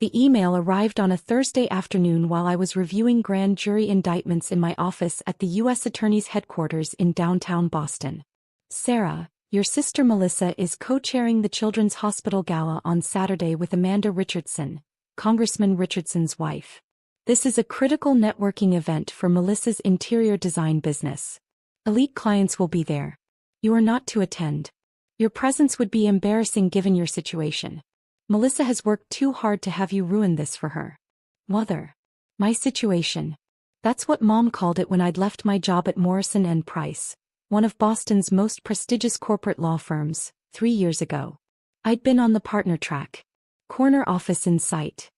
The email arrived on a Thursday afternoon while I was reviewing grand jury indictments in my office at the U.S. Attorney's headquarters in downtown Boston. Sarah, your sister Melissa is co-chairing the Children's Hospital Gala on Saturday with Amanda Richardson, Congressman Richardson's wife. This is a critical networking event for Melissa's interior design business. Elite clients will be there. You are not to attend. Your presence would be embarrassing given your situation. Melissa has worked too hard to have you ruin this for her. Mother. My situation. That's what Mom called it when I'd left my job at Morrison & Price, one of Boston's most prestigious corporate law firms, 3 years ago. I'd been on the partner track. Corner office in sight.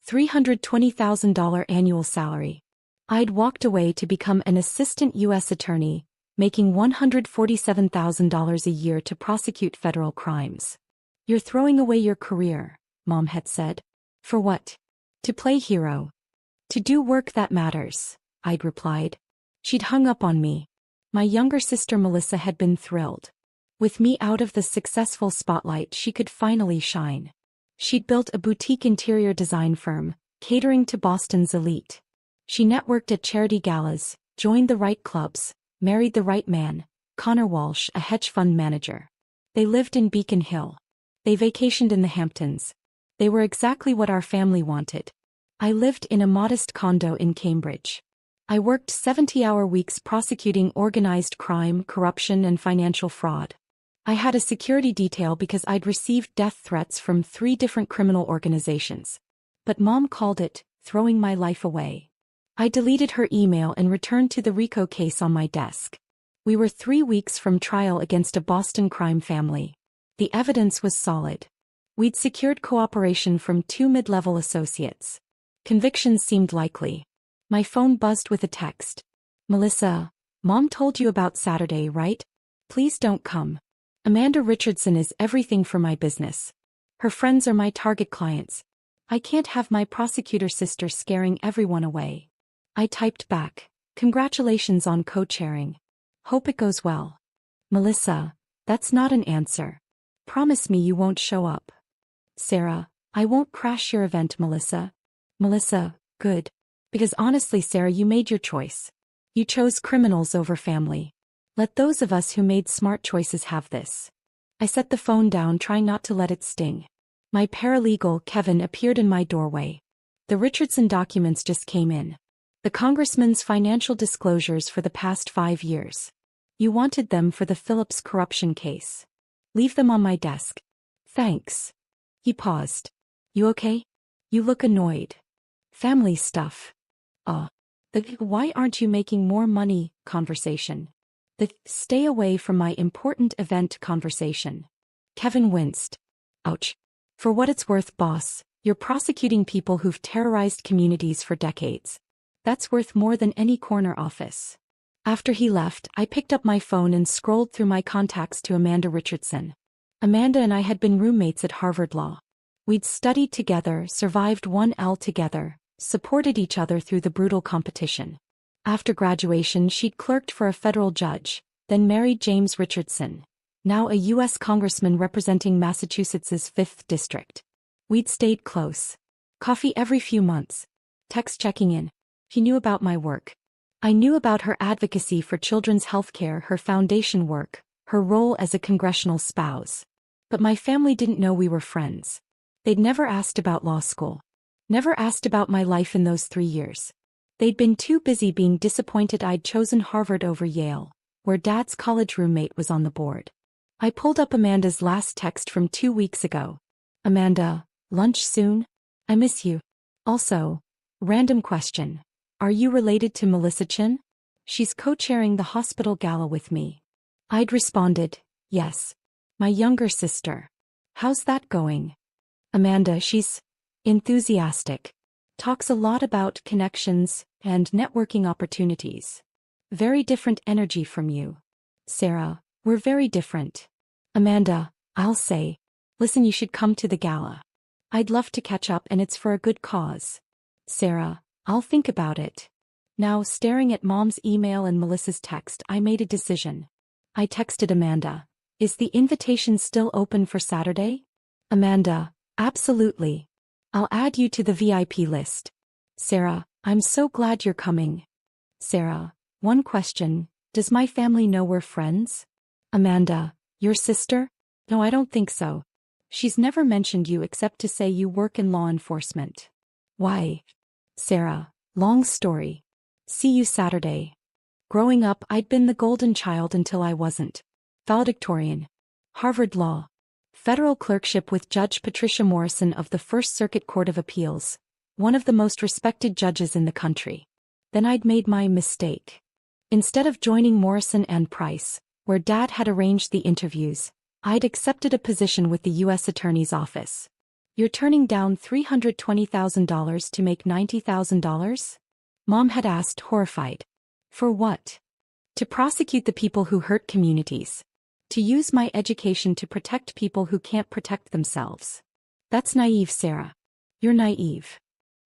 $320,000 annual salary. I'd walked away to become an assistant U.S. attorney, making $147,000 a year to prosecute federal crimes. You're throwing away your career, Mom had said. For what? To play hero. To do work that matters, I'd replied. She'd hung up on me. My younger sister Melissa had been thrilled. With me out of the successful spotlight, she could finally shine. She'd built a boutique interior design firm, catering to Boston's elite. She networked at charity galas, joined the right clubs, married the right man, Connor Walsh, a hedge fund manager. They lived in Beacon Hill. They vacationed in the Hamptons. They were exactly what our family wanted. I lived in a modest condo in Cambridge. I worked 70-hour weeks prosecuting organized crime, corruption, and financial fraud. I had a security detail because I'd received death threats from 3 different criminal organizations. But Mom called it throwing my life away. I deleted her email and returned to the RICO case on my desk. We were 3 weeks from trial against a Boston crime family. The evidence was solid. We'd secured cooperation from 2 mid-level associates. Convictions seemed likely. My phone buzzed with a text. Melissa, Mom told you about Saturday, right? Please don't come. Amanda Richardson is everything for my business. Her friends are my target clients. I can't have my prosecutor sister scaring everyone away. I typed back, congratulations on co-chairing. Hope it goes well. Melissa, that's not an answer. Promise me you won't show up. Sarah, I won't crash your event, Melissa. Melissa, good. Because honestly, Sarah, you made your choice. You chose criminals over family. Let those of us who made smart choices have this. I set the phone down, trying not to let it sting. My paralegal, Kevin, appeared in my doorway. The Richardson documents just came in. The Congressman's financial disclosures for the past 5 years. You wanted them for the Phillips corruption case. Leave them on my desk. Thanks. He paused. You okay? You look annoyed. Family stuff. The why aren't you making more money conversation. The stay away from my important event conversation. Kevin winced. Ouch. For what it's worth, boss, you're prosecuting people who've terrorized communities for decades. That's worth more than any corner office. After he left, I picked up my phone and scrolled through my contacts to Amanda Richardson. Amanda and I had been roommates at Harvard Law. We'd studied together, survived 1L together, supported each other through the brutal competition. After graduation, she'd clerked for a federal judge, then married James Richardson, now a U.S. congressman representing Massachusetts's 5th District. We'd stayed close. Coffee every few months. Text checking in. He knew about my work. I knew about her advocacy for children's health care, her foundation work, her role as a congressional spouse. But my family didn't know we were friends. They'd never asked about law school. Never asked about my life in those 3 years. They'd been too busy being disappointed I'd chosen Harvard over Yale, where Dad's college roommate was on the board. I pulled up Amanda's last text from 2 weeks ago. Amanda, lunch soon? I miss you. Also, random question. Are you related to Melissa Chin? She's co-chairing the hospital gala with me. I'd responded, yes. My younger sister. How's that going? Amanda, she's enthusiastic. Talks a lot about connections and networking opportunities. Very different energy from you. Sarah, we're very different. Amanda, I'll say. Listen, you should come to the gala. I'd love to catch up, and it's for a good cause. Sarah, I'll think about it. Now, staring at Mom's email and Melissa's text, I made a decision. I texted Amanda. Is the invitation still open for Saturday? Amanda, absolutely. I'll add you to the VIP list. Sarah, I'm so glad you're coming. Sarah, one question, does my family know we're friends? Amanda, your sister? No, I don't think so. She's never mentioned you except to say you work in law enforcement. Why? Sarah, long story. See you Saturday. Growing up, I'd been the golden child until I wasn't. Valedictorian. Harvard Law. Federal clerkship with Judge Patricia Morrison of the First Circuit Court of Appeals, one of the most respected judges in the country. Then I'd made my mistake. Instead of joining Morrison and Price, where Dad had arranged the interviews, I'd accepted a position with the U.S. Attorney's Office. You're turning down $320,000 to make $90,000? Mom had asked, horrified. For what? To prosecute the people who hurt communities. To use my education to protect people who can't protect themselves. That's naive, Sarah. You're naive.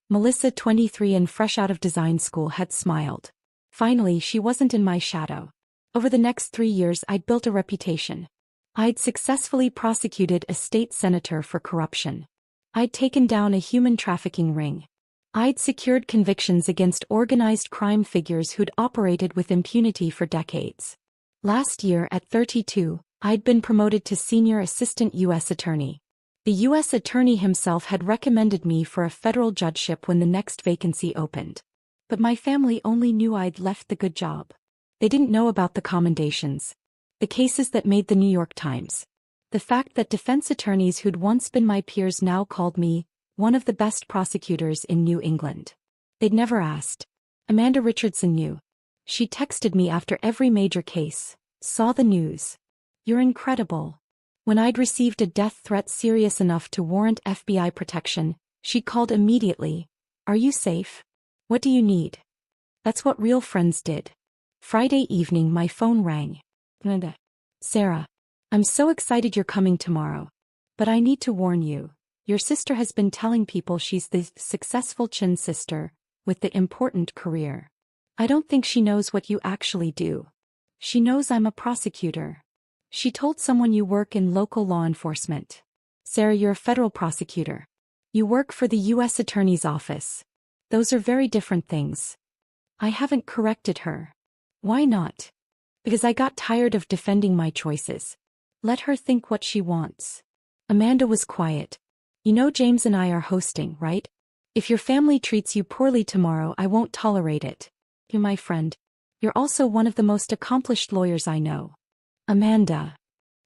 Melissa, 23 and fresh out of design school, had smiled. Finally, she wasn't in my shadow. Over the next 3 years, I'd built a reputation. I'd successfully prosecuted a state senator for corruption. I'd taken down a human trafficking ring. I'd secured convictions against organized crime figures who'd operated with impunity for decades. Last year, at 32, I'd been promoted to Senior Assistant U.S. Attorney. The U.S. Attorney himself had recommended me for a federal judgeship when the next vacancy opened. But my family only knew I'd left the good job. They didn't know about the commendations. The cases that made the New York Times. The fact that defense attorneys who'd once been my peers now called me one of the best prosecutors in New England. They'd never asked. Amanda Richardson knew. She texted me after every major case. Saw the news. You're incredible. When I'd received a death threat serious enough to warrant FBI protection, she called immediately. Are you safe? What do you need? That's what real friends did. Friday evening my phone rang. Sarah, I'm so excited you're coming tomorrow. But I need to warn you. Your sister has been telling people she's the successful Chin sister, with the important career. I don't think she knows what you actually do. She knows I'm a prosecutor. She told someone you work in local law enforcement. Sarah, you're a federal prosecutor. You work for the U.S. Attorney's Office. Those are very different things. I haven't corrected her. Why not? Because I got tired of defending my choices. Let her think what she wants. Amanda was quiet. You know James and I are hosting, right? If your family treats you poorly tomorrow, I won't tolerate it. You're my friend. You're also one of the most accomplished lawyers I know. Amanda.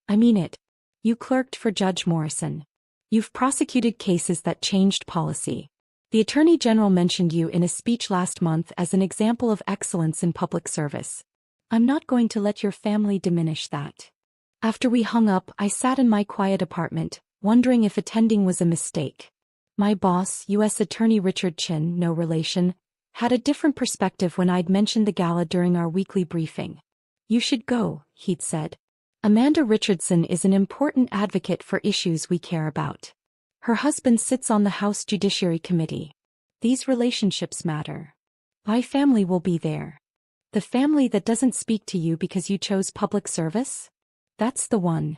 I mean it. You clerked for Judge Morrison. You've prosecuted cases that changed policy. The Attorney General mentioned you in a speech last month as an example of excellence in public service. I'm not going to let your family diminish that. After we hung up, I sat in my quiet apartment, wondering if attending was a mistake. My boss, U.S. Attorney Richard Chin, no relation, had a different perspective when I'd mentioned the gala during our weekly briefing. You should go, he'd said. Amanda Richardson is an important advocate for issues we care about. Her husband sits on the House Judiciary Committee. These relationships matter. My family will be there. The family that doesn't speak to you because you chose public service? That's the one.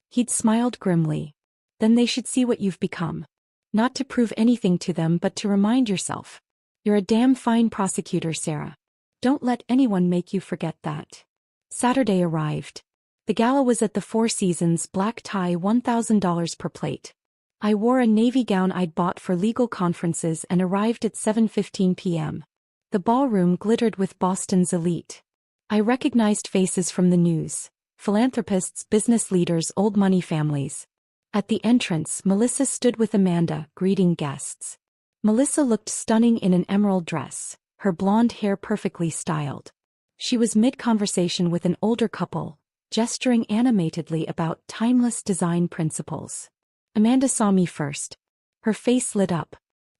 He'd smiled grimly. Then they should see what you've become. Not to prove anything to them but to remind yourself. You're a damn fine prosecutor, Sarah. Don't let anyone make you forget that. Saturday arrived. The gala was at the Four Seasons, black tie, $1,000 per plate. I wore a navy gown I'd bought for legal conferences and arrived at 7:15 p.m. The ballroom glittered with Boston's elite. I recognized faces from the news. Philanthropists, business leaders, old money families. At the entrance, Melissa stood with Amanda, greeting guests. Melissa looked stunning in an emerald dress, her blonde hair perfectly styled. She was mid-conversation with an older couple, gesturing animatedly about timeless design principles. Amanda saw me first. Her face lit up.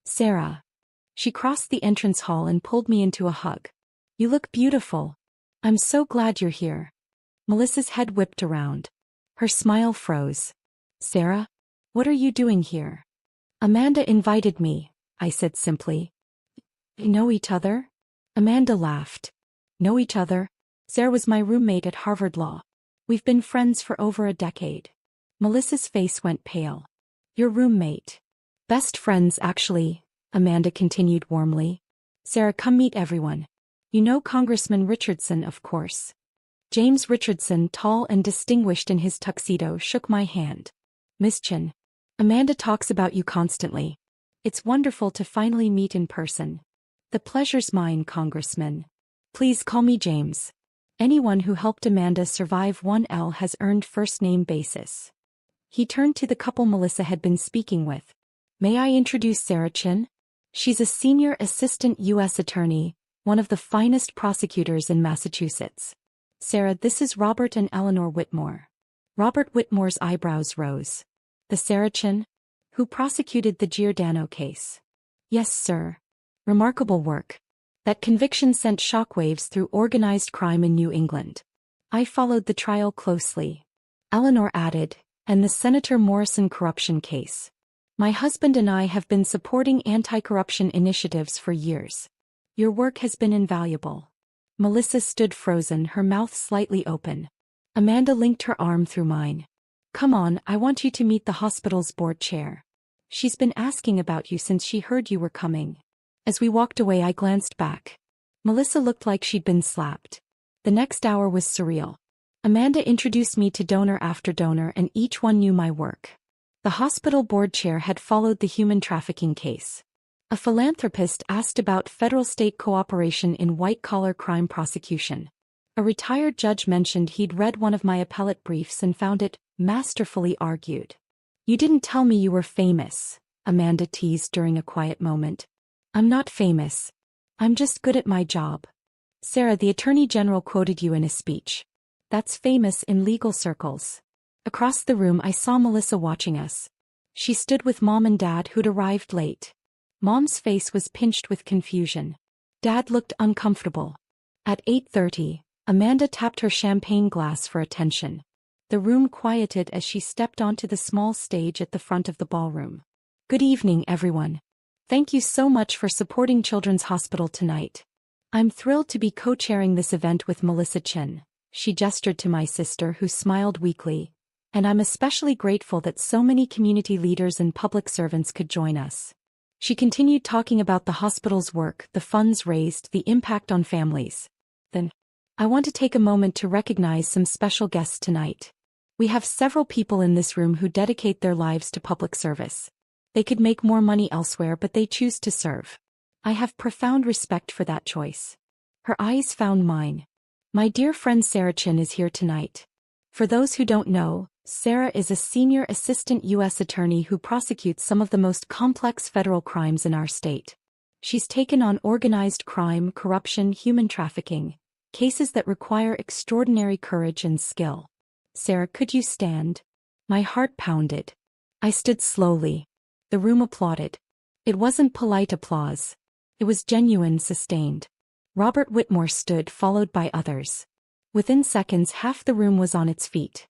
Sarah. She crossed the entrance hall and pulled me into a hug. You look beautiful. I'm so glad you're here. Melissa's head whipped around. Her smile froze. Sarah? What are you doing here? Amanda invited me, I said simply. Know each other? Amanda laughed. Know each other? Sarah was my roommate at Harvard Law. We've been friends for over a decade. Melissa's face went pale. Your roommate. Best friends actually, Amanda continued warmly. Sarah, come meet everyone. You know Congressman Richardson, of course. James Richardson, tall and distinguished in his tuxedo, shook my hand. Miss Chin. Amanda talks about you constantly. It's wonderful to finally meet in person. The pleasure's mine, Congressman. Please call me James. Anyone who helped Amanda survive 1L has earned first-name basis. He turned to the couple Melissa had been speaking with. May I introduce Sarah Chin? She's a senior assistant U.S. attorney, one of the finest prosecutors in Massachusetts. Sarah, this is Robert and Eleanor Whitmore. Robert Whitmore's eyebrows rose. The Sarah Chin? Who prosecuted the Giordano case? Yes, sir. Remarkable work. That conviction sent shockwaves through organized crime in New England. I followed the trial closely. Eleanor added, and the Senator Morrison corruption case. My husband and I have been supporting anti-corruption initiatives for years. Your work has been invaluable. Melissa stood frozen, her mouth slightly open. Amanda linked her arm through mine. Come on, I want you to meet the hospital's board chair. She's been asking about you since she heard you were coming. As we walked away, I glanced back. Melissa looked like she'd been slapped. The next hour was surreal. Amanda introduced me to donor after donor, and each one knew my work. The hospital board chair had followed the human trafficking case. A philanthropist asked about federal-state cooperation in white-collar crime prosecution. A retired judge mentioned he'd read one of my appellate briefs and found it masterfully argued. You didn't tell me you were famous, Amanda teased during a quiet moment. I'm not famous. I'm just good at my job. Sarah, the Attorney General quoted you in a speech. That's famous in legal circles. Across the room I saw Melissa watching us. She stood with Mom and Dad, who'd arrived late. Mom's face was pinched with confusion. Dad looked uncomfortable. At 8:30, Amanda tapped her champagne glass for attention. The room quieted as she stepped onto the small stage at the front of the ballroom. Good evening, everyone. Thank you so much for supporting Children's Hospital tonight. I'm thrilled to be co-chairing this event with Melissa Chin. She gestured to my sister, who smiled weakly. And I'm especially grateful that so many community leaders and public servants could join us. She continued talking about the hospital's work, the funds raised, the impact on families. Then, I want to take a moment to recognize some special guests tonight. We have several people in this room who dedicate their lives to public service. They could make more money elsewhere, but they choose to serve. I have profound respect for that choice. Her eyes found mine. My dear friend Sarah Chin is here tonight. For those who don't know, Sarah is a senior assistant U.S. attorney who prosecutes some of the most complex federal crimes in our state. She's taken on organized crime, corruption, human trafficking, cases that require extraordinary courage and skill. Sarah, could you stand? My heart pounded. I stood slowly. The room applauded. It wasn't polite applause. It was genuine, sustained. Robert Whitmore stood, followed by others. Within seconds, half the room was on its feet.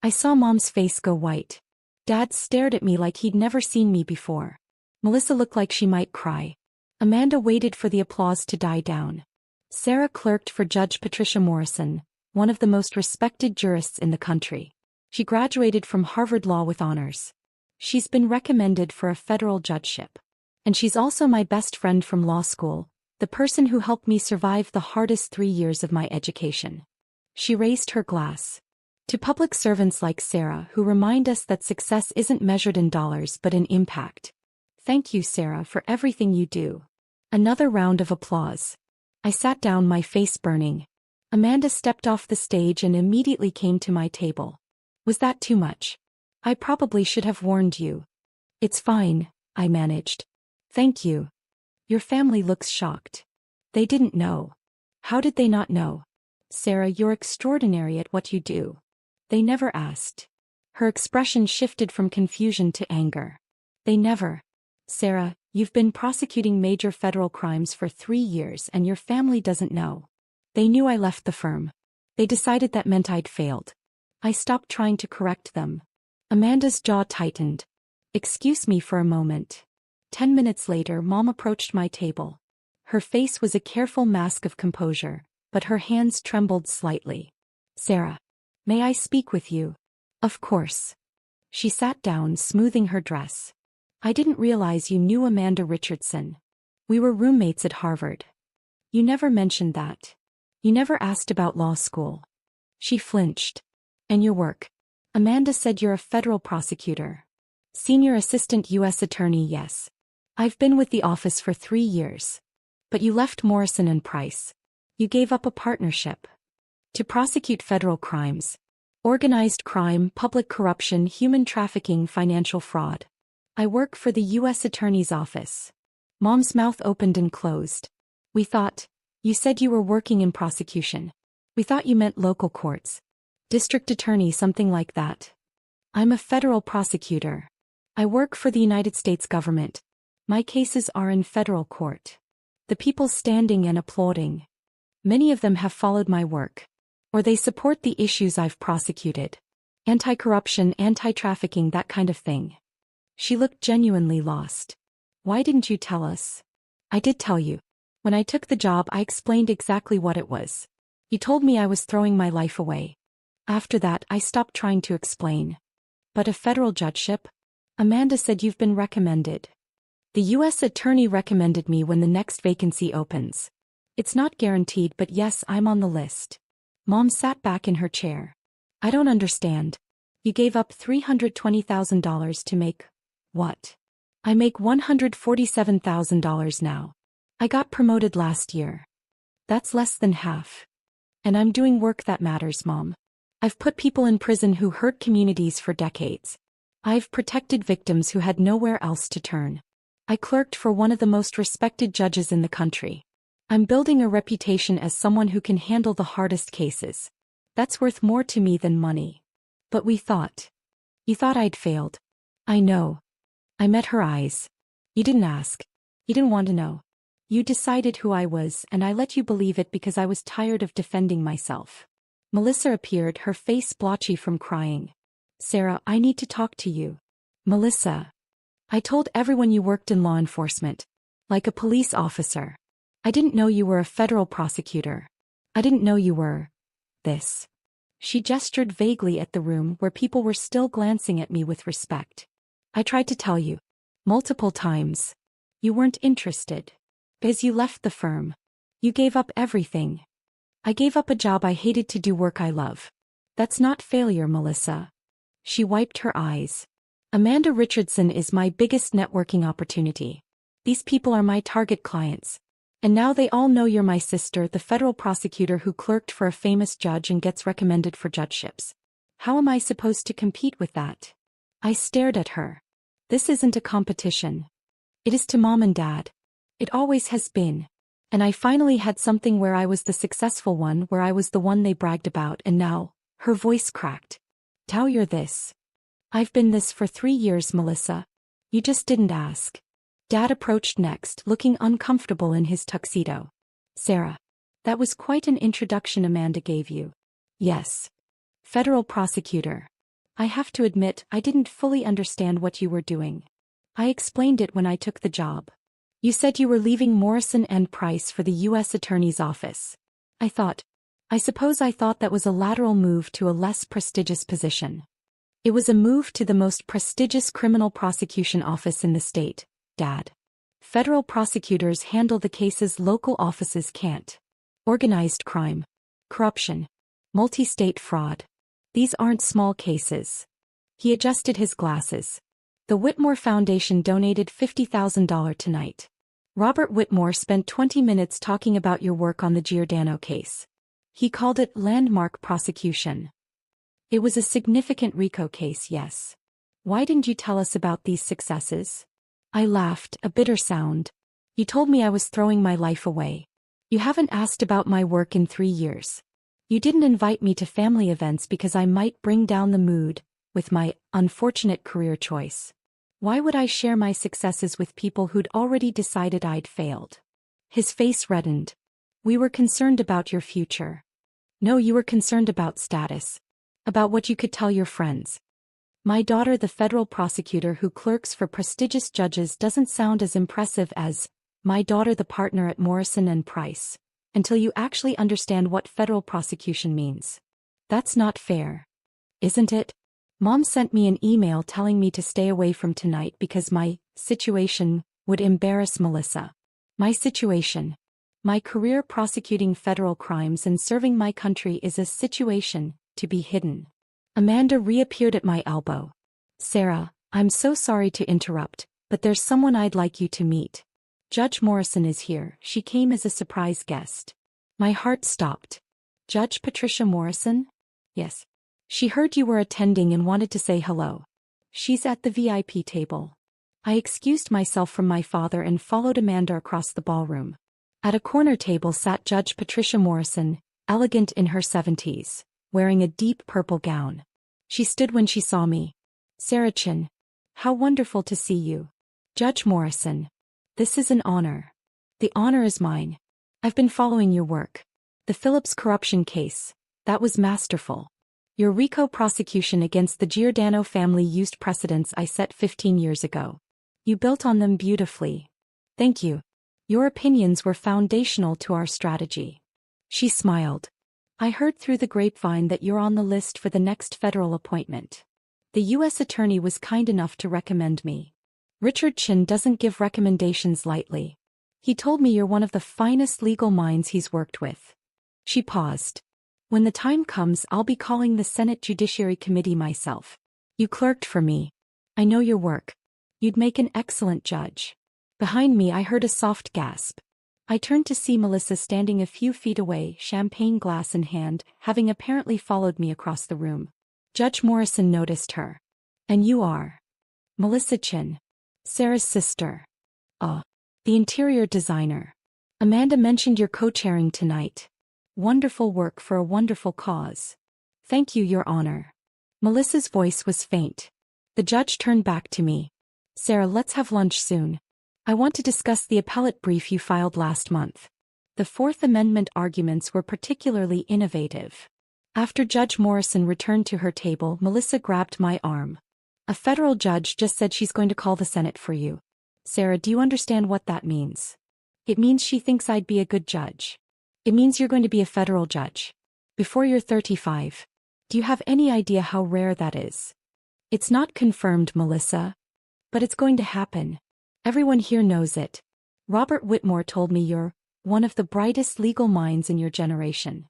I saw Mom's face go white. Dad stared at me like he'd never seen me before. Melissa looked like she might cry. Amanda waited for the applause to die down. Sarah clerked for Judge Patricia Morrison, one of the most respected jurists in the country. She graduated from Harvard Law with honors. She's been recommended for a federal judgeship. And she's also my best friend from law school, the person who helped me survive the hardest 3 years of my education. She raised her glass. To public servants like Sarah, who remind us that success isn't measured in dollars but in impact. Thank you, Sarah, for everything you do. Another round of applause. I sat down, my face burning. Amanda stepped off the stage and immediately came to my table. Was that too much? I probably should have warned you. It's fine, I managed. Thank you. Your family looks shocked. They didn't know. How did they not know? Sarah, you're extraordinary at what you do. They never asked. Her expression shifted from confusion to anger. They never. Sarah, you've been prosecuting major federal crimes for 3 years and your family doesn't know. They knew I left the firm. They decided that meant I'd failed. I stopped trying to correct them. Amanda's jaw tightened. Excuse me for a moment. 10 minutes later, Mom approached my table. Her face was a careful mask of composure, but her hands trembled slightly. Sarah. May I speak with you? Of course. She sat down, smoothing her dress. I didn't realize you knew Amanda Richardson. We were roommates at Harvard. You never mentioned that. You never asked about law school. She flinched. And your work? Amanda said you're a federal prosecutor. Senior Assistant U.S. Attorney, yes. I've been with the office for 3 years. But you left Morrison and Price. You gave up a partnership. To prosecute federal crimes. Organized crime, public corruption, human trafficking, financial fraud. I work for the U.S. Attorney's Office. Mom's mouth opened and closed. We thought. You said you were working in prosecution. We thought you meant local courts. District attorney, something like that. I'm a federal prosecutor. I work for the United States government. My cases are in federal court. The people standing and applauding. Many of them have followed my work. Or they support the issues I've prosecuted. Anti-corruption, anti-trafficking, that kind of thing. She looked genuinely lost. Why didn't you tell us? I did tell you. When I took the job, I explained exactly what it was. You told me I was throwing my life away. After that, I stopped trying to explain. But a federal judgeship? Amanda said you've been recommended. The U.S. Attorney recommended me when the next vacancy opens. It's not guaranteed, but yes, I'm on the list. Mom sat back in her chair. I don't understand. You gave up $320,000 to make what? I make $147,000 now. I got promoted last year. That's less than half. And I'm doing work that matters, Mom. I've put people in prison who hurt communities for decades. I've protected victims who had nowhere else to turn. I clerked for one of the most respected judges in the country. I'm building a reputation as someone who can handle the hardest cases. That's worth more to me than money. But we thought. You thought I'd failed. I know. I met her eyes. You didn't ask. You didn't want to know. You decided who I was, and I let you believe it because I was tired of defending myself. Melissa appeared, her face blotchy from crying. Sarah, I need to talk to you. Melissa. I told everyone you worked in law enforcement. Like a police officer. I didn't know you were a federal prosecutor. I didn't know you were this. She gestured vaguely at the room where people were still glancing at me with respect. I tried to tell you. Multiple times. You weren't interested. Because you left the firm. You gave up everything. I gave up a job I hated to do work I love. That's not failure, Melissa. She wiped her eyes. Amanda Richardson is my biggest networking opportunity. These people are my target clients. And now they all know you're my sister, the federal prosecutor who clerked for a famous judge and gets recommended for judgeships. How am I supposed to compete with that? I stared at her. This isn't a competition. It is to Mom and Dad. It always has been. And I finally had something where I was the successful one, where I was the one they bragged about, and now, her voice cracked. Tao, you're this. I've been this for 3 years, Melissa. You just didn't ask. Dad approached next, looking uncomfortable in his tuxedo. Sarah. That was quite an introduction Amanda gave you. Yes. Federal prosecutor. I have to admit, I didn't fully understand what you were doing. I explained it when I took the job. You said you were leaving Morrison and Price for the U.S. Attorney's Office. I suppose I thought that was a lateral move to a less prestigious position. It was a move to the most prestigious criminal prosecution office in the state, Dad. Federal prosecutors handle the cases local offices can't. Organized crime. Corruption. Multi-state fraud. These aren't small cases. He adjusted his glasses. The Whitmore Foundation donated $50,000 tonight. Robert Whitmore spent 20 minutes talking about your work on the Giordano case. He called it landmark prosecution. It was a significant RICO case, yes. Why didn't you tell us about these successes? I laughed, a bitter sound. You told me I was throwing my life away. You haven't asked about my work in 3 years. You didn't invite me to family events because I might bring down the mood with my unfortunate career choice. Why would I share my successes with people who'd already decided I'd failed? His face reddened. We were concerned about your future. No, you were concerned about status. About what you could tell your friends. My daughter, the federal prosecutor who clerks for prestigious judges, doesn't sound as impressive as my daughter, the partner at Morrison and Price, until you actually understand what federal prosecution means. That's not fair. Isn't it? Mom sent me an email telling me to stay away from tonight because my situation would embarrass Melissa. My situation. My career prosecuting federal crimes and serving my country is a situation to be hidden. Amanda reappeared at my elbow. Sarah, I'm so sorry to interrupt, but there's someone I'd like you to meet. Judge Morrison is here. She came as a surprise guest. My heart stopped. Judge Patricia Morrison? Yes. She heard you were attending and wanted to say hello. She's at the VIP table. I excused myself from my father and followed Amanda across the ballroom. At a corner table sat Judge Patricia Morrison, elegant in her 70s, wearing a deep purple gown. She stood when she saw me. Sarah Chin. How wonderful to see you. Judge Morrison. This is an honor. The honor is mine. I've been following your work. The Phillips corruption case. That was masterful. Your RICO prosecution against the Giordano family used precedents I set 15 years ago. You built on them beautifully. Thank you. Your opinions were foundational to our strategy. She smiled. I heard through the grapevine that you're on the list for the next federal appointment. The U.S. Attorney was kind enough to recommend me. Richard Chin doesn't give recommendations lightly. He told me you're one of the finest legal minds he's worked with. She paused. When the time comes, I'll be calling the Senate Judiciary Committee myself. You clerked for me. I know your work. You'd make an excellent judge. Behind me I heard a soft gasp. I turned to see Melissa standing a few feet away, champagne glass in hand, having apparently followed me across the room. Judge Morrison noticed her. And you are? Melissa Chin. Sarah's sister. Oh. The interior designer. Amanda mentioned you're co-chairing tonight. Wonderful work for a wonderful cause. Thank you, Your Honor. Melissa's voice was faint. The judge turned back to me. Sarah, let's have lunch soon. I want to discuss the appellate brief you filed last month. The Fourth Amendment arguments were particularly innovative. After Judge Morrison returned to her table, Melissa grabbed my arm. A federal judge just said she's going to call the Senate for you. Sarah, do you understand what that means? It means she thinks I'd be a good judge. It means you're going to be a federal judge. Before you're 35. Do you have any idea how rare that is? It's not confirmed, Melissa. But it's going to happen. Everyone here knows it. Robert Whitmore told me you're one of the brightest legal minds in your generation.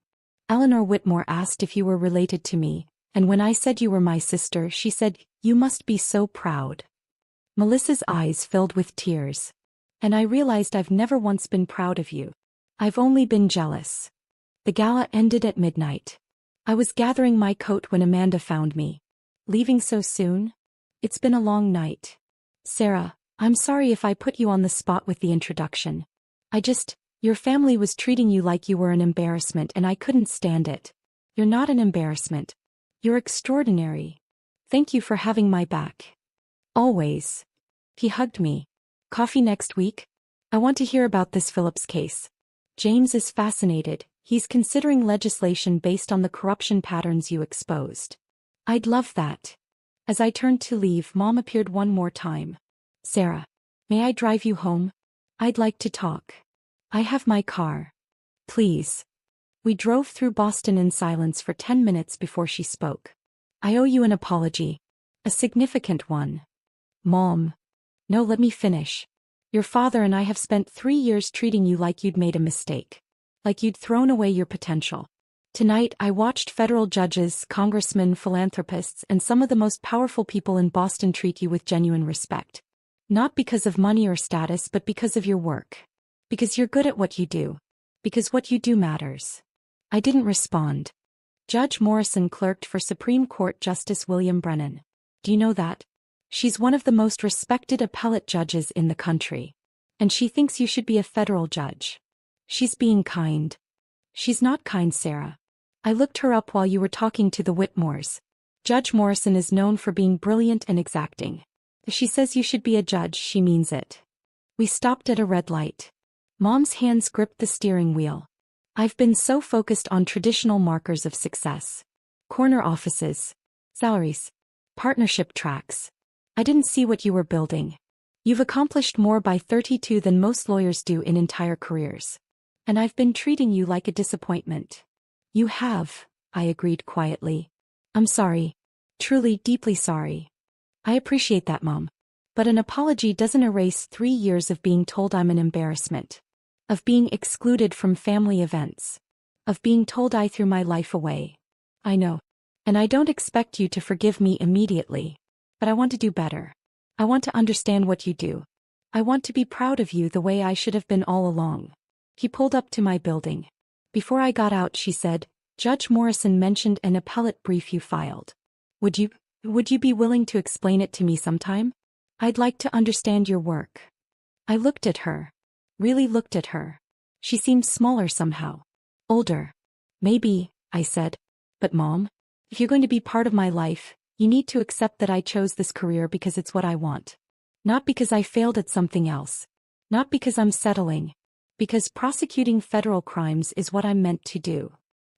Eleanor Whitmore asked if you were related to me, and when I said you were my sister, she said, "You must be so proud." Melissa's eyes filled with tears. And I realized I've never once been proud of you. I've only been jealous. The gala ended at midnight. I was gathering my coat when Amanda found me. Leaving so soon? It's been a long night. Sarah, I'm sorry if I put you on the spot with the introduction. Your family was treating you like you were an embarrassment and I couldn't stand it. You're not an embarrassment. You're extraordinary. Thank you for having my back. Always. He hugged me. Coffee next week? I want to hear about this Phillips case. James is fascinated. He's considering legislation based on the corruption patterns you exposed. I'd love that. As I turned to leave, Mom appeared one more time. Sarah, may I drive you home? I'd like to talk. I have my car. Please. We drove through Boston in silence for 10 minutes before she spoke. I owe you an apology. A significant one. Mom. No, let me finish. Your father and I have spent 3 years treating you like you'd made a mistake. Like you'd thrown away your potential. Tonight I watched federal judges, congressmen, philanthropists, and some of the most powerful people in Boston treat you with genuine respect. Not because of money or status, but because of your work. Because you're good at what you do. Because what you do matters. I didn't respond. Judge Morrison clerked for Supreme Court Justice William Brennan. Do you know that? She's one of the most respected appellate judges in the country. And she thinks you should be a federal judge. She's being kind. She's not kind, Sarah. I looked her up while you were talking to the Whitmores. Judge Morrison is known for being brilliant and exacting. If she says you should be a judge, she means it. We stopped at a red light. Mom's hands gripped the steering wheel. I've been so focused on traditional markers of success. Corner offices. Salaries. Partnership tracks. I didn't see what you were building. You've accomplished more by 32 than most lawyers do in entire careers. And I've been treating you like a disappointment. You have, I agreed quietly. I'm sorry. Truly, deeply sorry. I appreciate that, Mom. But an apology doesn't erase 3 years of being told I'm an embarrassment. Of being excluded from family events. Of being told I threw my life away. I know. And I don't expect you to forgive me immediately. But I want to do better. I want to understand what you do. I want to be proud of you the way I should have been all along. He pulled up to my building. Before I got out, she said, Judge Morrison mentioned an appellate brief you filed. Would you be willing to explain it to me sometime? I'd like to understand your work. I looked at her. Really looked at her. She seemed smaller somehow. Older. Maybe, I said. But Mom, if you're going to be part of my life, you need to accept that I chose this career because it's what I want. Not because I failed at something else. Not because I'm settling. Because prosecuting federal crimes is what I'm meant to do.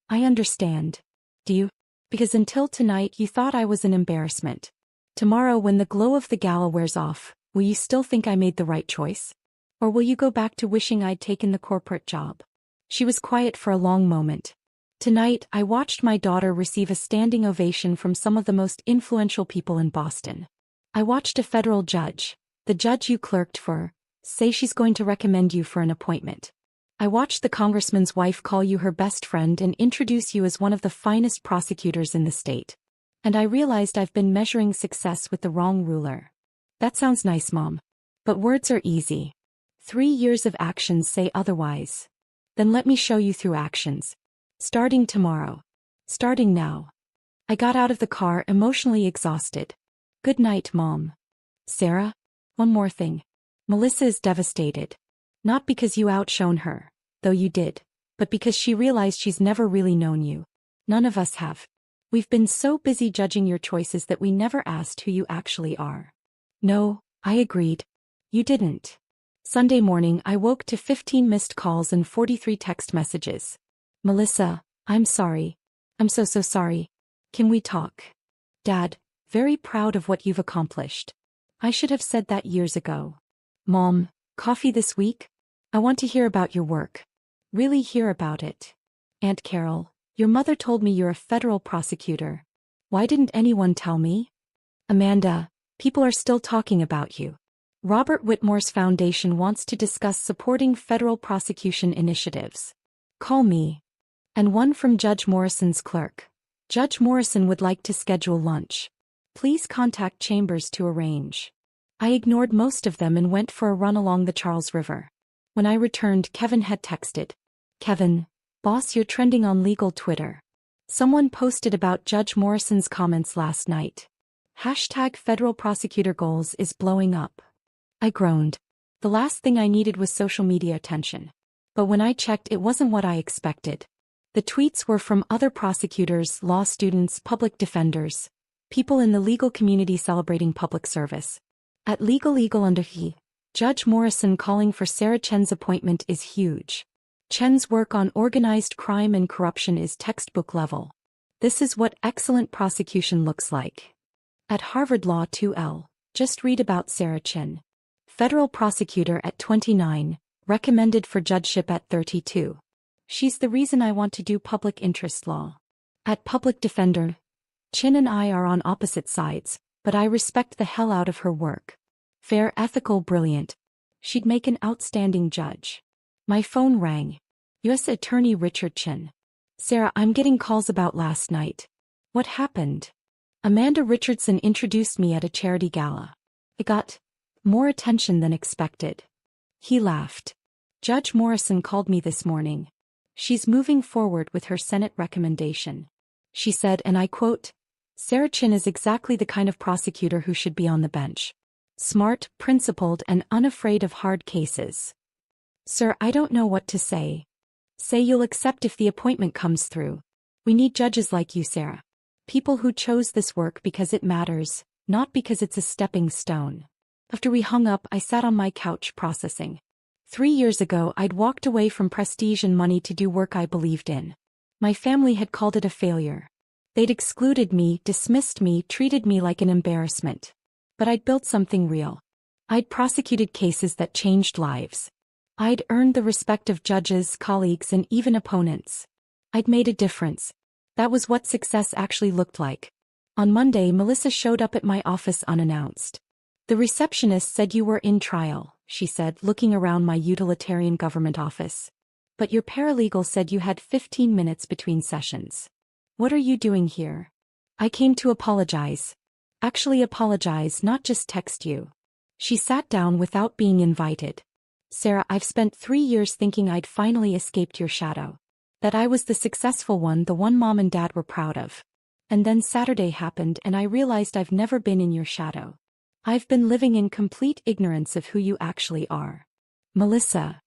I understand. Do you? Because until tonight you thought I was an embarrassment. Tomorrow when the glow of the gala wears off, will you still think I made the right choice? Or will you go back to wishing I'd taken the corporate job? She was quiet for a long moment. Tonight, I watched my daughter receive a standing ovation from some of the most influential people in Boston. I watched a federal judge, the judge you clerked for, say she's going to recommend you for an appointment. I watched the congressman's wife call you her best friend and introduce you as one of the finest prosecutors in the state. And I realized I've been measuring success with the wrong ruler. That sounds nice, Mom. But words are easy. 3 years of actions say otherwise. Then let me show you through actions. Starting tomorrow. Starting now. I got out of the car emotionally exhausted. Good night, Mom. Sarah? One more thing. Melissa is devastated. Not because you outshone her, though you did, but because she realized she's never really known you. None of us have. We've been so busy judging your choices that we never asked who you actually are. No, I agreed. You didn't. Sunday morning I woke to 15 missed calls and 43 text messages. Melissa, I'm sorry. I'm so sorry. Can we talk? Dad, very proud of what you've accomplished. I should have said that years ago. Mom, coffee this week? I want to hear about your work. Really hear about it. Aunt Carol, your mother told me you're a federal prosecutor. Why didn't anyone tell me? Amanda, people are still talking about you. Robert Whitmore's foundation wants to discuss supporting federal prosecution initiatives. Call me. And one from Judge Morrison's clerk. Judge Morrison would like to schedule lunch. Please contact Chambers to arrange. I ignored most of them and went for a run along the Charles River. When I returned, Kevin had texted. Kevin, boss, you're trending on legal Twitter. Someone posted about Judge Morrison's comments last night. Hashtag federal prosecutor goals is blowing up. I groaned. The last thing I needed was social media attention. But when I checked, it wasn't what I expected. The tweets were from other prosecutors, law students, public defenders, people in the legal community celebrating public service. At Legal Eagle under he, Judge Morrison calling for Sarah Chen's appointment is huge. Chen's work on organized crime and corruption is textbook level. This is what excellent prosecution looks like. At Harvard Law 2L, just read about Sarah Chen. Federal prosecutor at 29, recommended for judgeship at 32. She's the reason I want to do public interest law. At public defender, Chen and I are on opposite sides, but I respect the hell out of her work. Fair, ethical, brilliant. She'd make an outstanding judge. My phone rang. U.S. Attorney Richard Chen. Sarah, I'm getting calls about last night. What happened? Amanda Richardson introduced me at a charity gala. I got more attention than expected. He laughed. Judge Morrison called me this morning. She's moving forward with her Senate recommendation. She said, and I quote, Sarah Chen is exactly the kind of prosecutor who should be on the bench. Smart, principled, and unafraid of hard cases. Sir, I don't know what to say. Say you'll accept if the appointment comes through. We need judges like you, Sarah. People who chose this work because it matters, not because it's a stepping stone. After we hung up, I sat on my couch processing. 3 years ago, I'd walked away from prestige and money to do work I believed in. My family had called it a failure. They'd excluded me, dismissed me, treated me like an embarrassment. But I'd built something real. I'd prosecuted cases that changed lives. I'd earned the respect of judges, colleagues, and even opponents. I'd made a difference. That was what success actually looked like. On Monday, Melissa showed up at my office unannounced. The receptionist said you were in trial, she said, looking around my utilitarian government office. But your paralegal said you had 15 minutes between sessions. What are you doing here? I came to apologize. Actually apologize, not just text you. She sat down without being invited. Sarah, I've spent 3 years thinking I'd finally escaped your shadow. That I was the successful one, the one mom and dad were proud of. And then Saturday happened and I realized I've never been in your shadow. I've been living in complete ignorance of who you actually are. Melissa.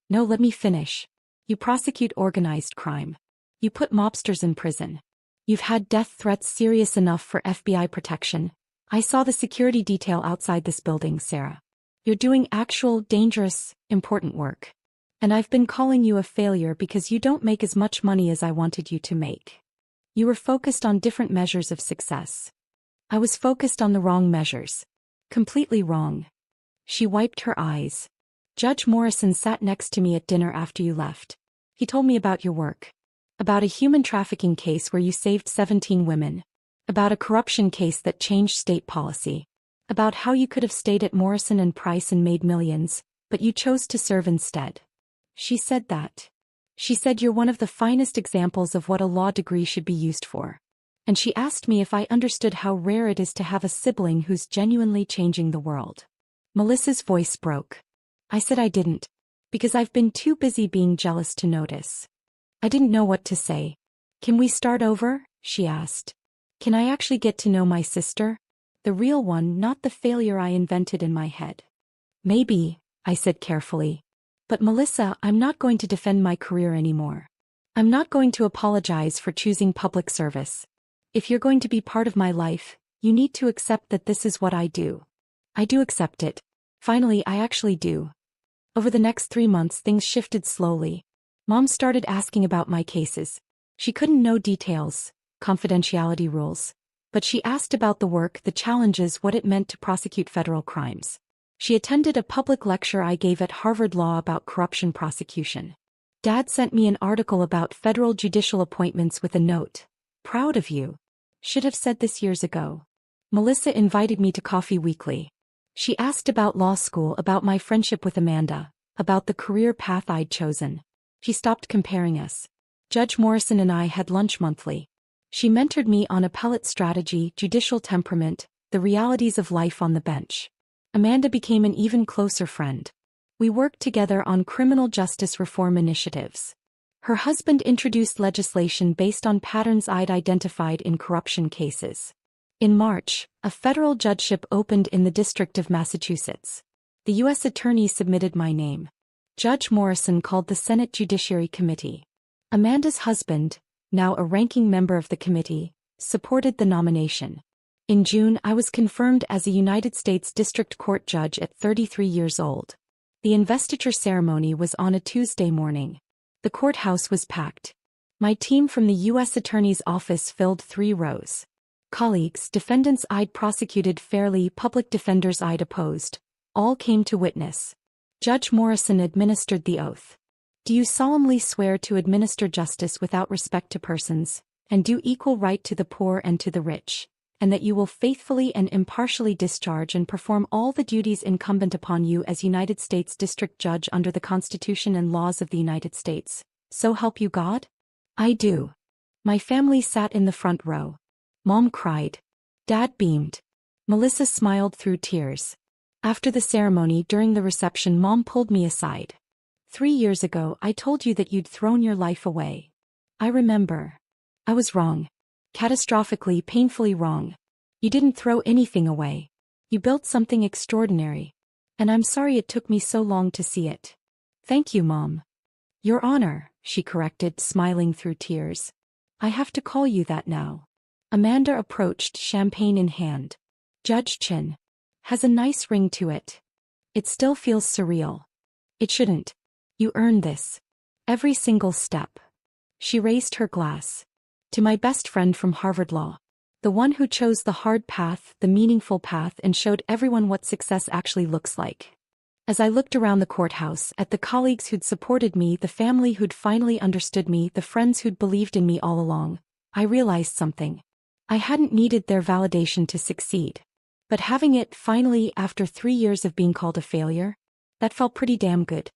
No, let me finish. You prosecute organized crime. You put mobsters in prison. You've had death threats serious enough for FBI protection. I saw the security detail outside this building, Sarah. You're doing actual, dangerous, important work. And I've been calling you a failure because you don't make as much money as I wanted you to make. You were focused on different measures of success. I was focused on the wrong measures. Completely wrong. She wiped her eyes. Judge Morrison sat next to me at dinner after you left. He told me about your work. About a human trafficking case where you saved 17 women. About a corruption case that changed state policy. About how you could have stayed at Morrison and Price and made millions, but you chose to serve instead. She said that. She said you're one of the finest examples of what a law degree should be used for. And she asked me if I understood how rare it is to have a sibling who's genuinely changing the world. Melissa's voice broke. I said I didn't. Because I've been too busy being jealous to notice. I didn't know what to say. Can we start over? She asked. Can I actually get to know my sister? The real one, not the failure I invented in my head. Maybe, I said carefully. But Melissa, I'm not going to defend my career anymore. I'm not going to apologize for choosing public service. If you're going to be part of my life, you need to accept that this is what I do. I do accept it. Finally, I actually do. Over the next 3 months, things shifted slowly. Mom started asking about my cases. She couldn't know details, confidentiality rules. But she asked about the work, the challenges, what it meant to prosecute federal crimes. She attended a public lecture I gave at Harvard Law about corruption prosecution. Dad sent me an article about federal judicial appointments with a note. Proud of you. Should have said this years ago. Melissa invited me to coffee weekly. She asked about law school, about my friendship with Amanda, about the career path I'd chosen. She stopped comparing us. Judge Morrison and I had lunch monthly. She mentored me on appellate strategy, judicial temperament, the realities of life on the bench. Amanda became an even closer friend. We worked together on criminal justice reform initiatives. Her husband introduced legislation based on patterns I'd identified in corruption cases. In March, a federal judgeship opened in the District of Massachusetts. The U.S. Attorney submitted my name. Judge Morrison called the Senate Judiciary Committee. Amanda's husband, now a ranking member of the committee, supported the nomination. In June, I was confirmed as a United States District Court judge at 33 years old. The investiture ceremony was on a Tuesday morning. The courthouse was packed. My team from the U.S. Attorney's Office filled 3 rows. Colleagues, defendants I'd prosecuted fairly, public defenders I'd opposed, all came to witness. Judge Morrison administered the oath. Do you solemnly swear to administer justice without respect to persons, and do equal right to the poor and to the rich, and that you will faithfully and impartially discharge and perform all the duties incumbent upon you as United States District Judge under the Constitution and laws of the United States, so help you God? I do. My family sat in the front row. Mom cried. Dad beamed. Melissa smiled through tears. After the ceremony, during the reception, Mom pulled me aside. 3 years ago, I told you that you'd thrown your life away. I remember. I was wrong. Catastrophically, painfully wrong. You didn't throw anything away. You built something extraordinary. And I'm sorry it took me so long to see it. Thank you, Mom. Your Honor, she corrected, smiling through tears. I have to call you that now. Amanda approached, champagne in hand. Judge Chin. Has a nice ring to it. It still feels surreal. It shouldn't. You earned this. Every single step. She raised her glass. To my best friend from Harvard Law. The one who chose the hard path, the meaningful path, and showed everyone what success actually looks like. As I looked around the courthouse, at the colleagues who'd supported me, the family who'd finally understood me, the friends who'd believed in me all along, I realized something. I hadn't needed their validation to succeed. But having it finally after 3 years of being called a failure, that felt pretty damn good.